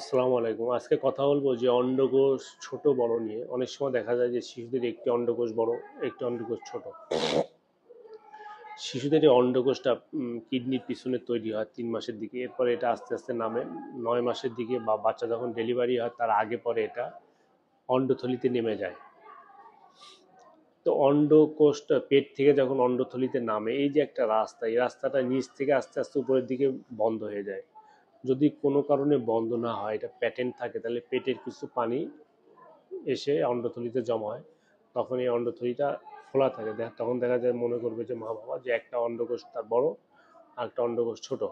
আসসালামু আলাইকুম। আজকে কথা বলবো যে অন্ডকোষ ছোট বড় নিয়ে। অনেক সময় দেখা যায় যে শিশুদের একটি অন্ডকোষ বড়, একটি অন্ডকোষ ছোট। শিশুদের এই অন্ডকোষটা কিডনির পিছনে তৈরি হয় ৩ মাসের দিকে। এরপরে এটা আস্তে আস্তে নামে ৯ মাসের দিকে, বা বাচ্চা যখন ডেলিভারি হয় তার আগে পরে এটা অন্ডথলিতে নেমে যায়। তো অন্ডকোষটা পেট থেকে যখন অন্ডথলিতে নামে, এই যে একটা রাস্তা, এই রাস্তাটা নিচ থেকে আস্তে আস্তে উপরের দিকে বন্ধ হয়ে যায়। যদি কোনো কারণে বন্ধ না হয়, এটা প্যাটেন্ট থাকে, তাহলে পেটের কিছু পানি এসে অন্ডথলিতে জমা হয়। তখন এই অন্ডথলিটা খোলা থাকে, তখন দেখা যায় মনে করবে যে মা বাবা যে একটা অন্ডকোষ তার বড় আর একটা অন্ডকোষ ছোট।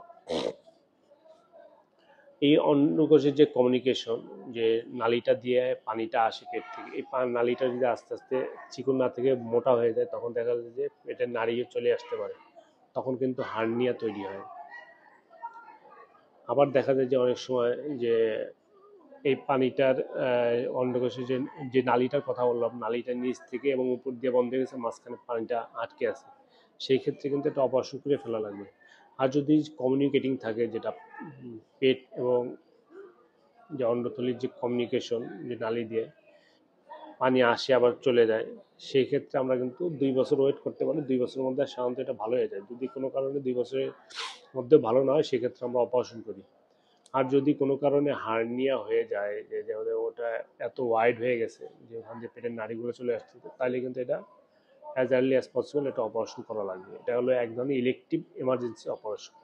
এই অন্ডকোষের যে কমিউনিকেশন, যে নালীটা দিয়ে পানিটা আসে পেট থেকে, এই নালীটা যদি আস্তে আস্তে চিকন না থেকে মোটা হয়ে যায়, তখন দেখা যায় যে পেটের নাড়িয়ে চলে আসতে পারে। তখন কিন্তু হার্নিয়া তৈরি হয়। আবার দেখা যায় যে অনেক সময় যে এই পানিটার অন্ডকোষের যে যে নালীটার কথা বললাম, নালীটা নিচ থেকে এবং উপর দিয়ে বন্ধ হয়ে গেছে, মাঝখানে পানিটা আটকে আছে। সেই ক্ষেত্রে কিন্তু এটা অপারেশন করে ফেলা লাগবে। আর যদি কমিউনিকেটিং থাকে, যেটা পেট এবং যে অন্ডথলির যে কমিউনিকেশন, যে নালী দিয়ে পানি আসে আবার চলে যায়, সেই ক্ষেত্রে আমরা কিন্তু ২ বছর ওয়েট করতে পারি। ২ বছরের মধ্যে সাধারণত এটা ভালো হয়ে যায়। যদি কোনো কারণে ২ বছরের মধ্যে ভালো না হয়, সেক্ষেত্রে আমরা অপারেশন করি। আর যদি কোনো কারণে হার্নিয়া হয়ে যায়, যে যেমন ওটা এত ওয়াইড হয়ে গেছে যে ওখান দিয়ে পেটের নাড়িগুলো চলে আসছে, তাহলে কিন্তু এটা অ্যাজ আর্লি অ্যাজ পসিবল এটা অপারেশন করা লাগবে। এটা হলো এক ধরনের ইলেকটিভ এমার্জেন্সি অপারেশন।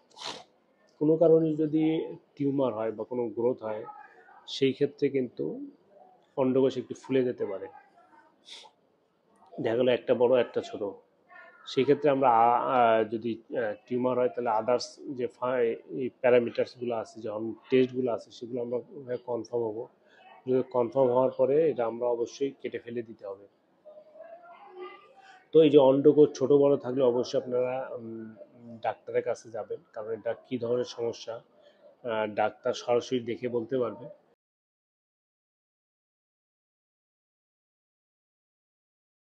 কোনো কারণে যদি টিউমার হয় বা কোনো গ্রোথ হয়, সেই ক্ষেত্রে কিন্তু অন্ডকোষ একটু ফুলে যেতে পারে। দেখা গেলো একটা বড় একটা ছোট। সেক্ষেত্রে আমরা যদি টিউমার হয়, তাহলে আদার্স যে এই প্যারামিটার্সগুলো আছে, যখন টেস্টগুলো আছে, সেগুলো আমরা কনফার্ম হবো। যদি কনফার্ম হওয়ার পরে এটা আমরা অবশ্যই কেটে ফেলে দিতে হবে। তো এই যে অন্ডকোষ ছোট বড় থাকলে অবশ্যই আপনারা ডাক্তারের কাছে যাবেন, কারণ এটা কী ধরনের সমস্যা ডাক্তার সরাসরি দেখে বলতে পারবে।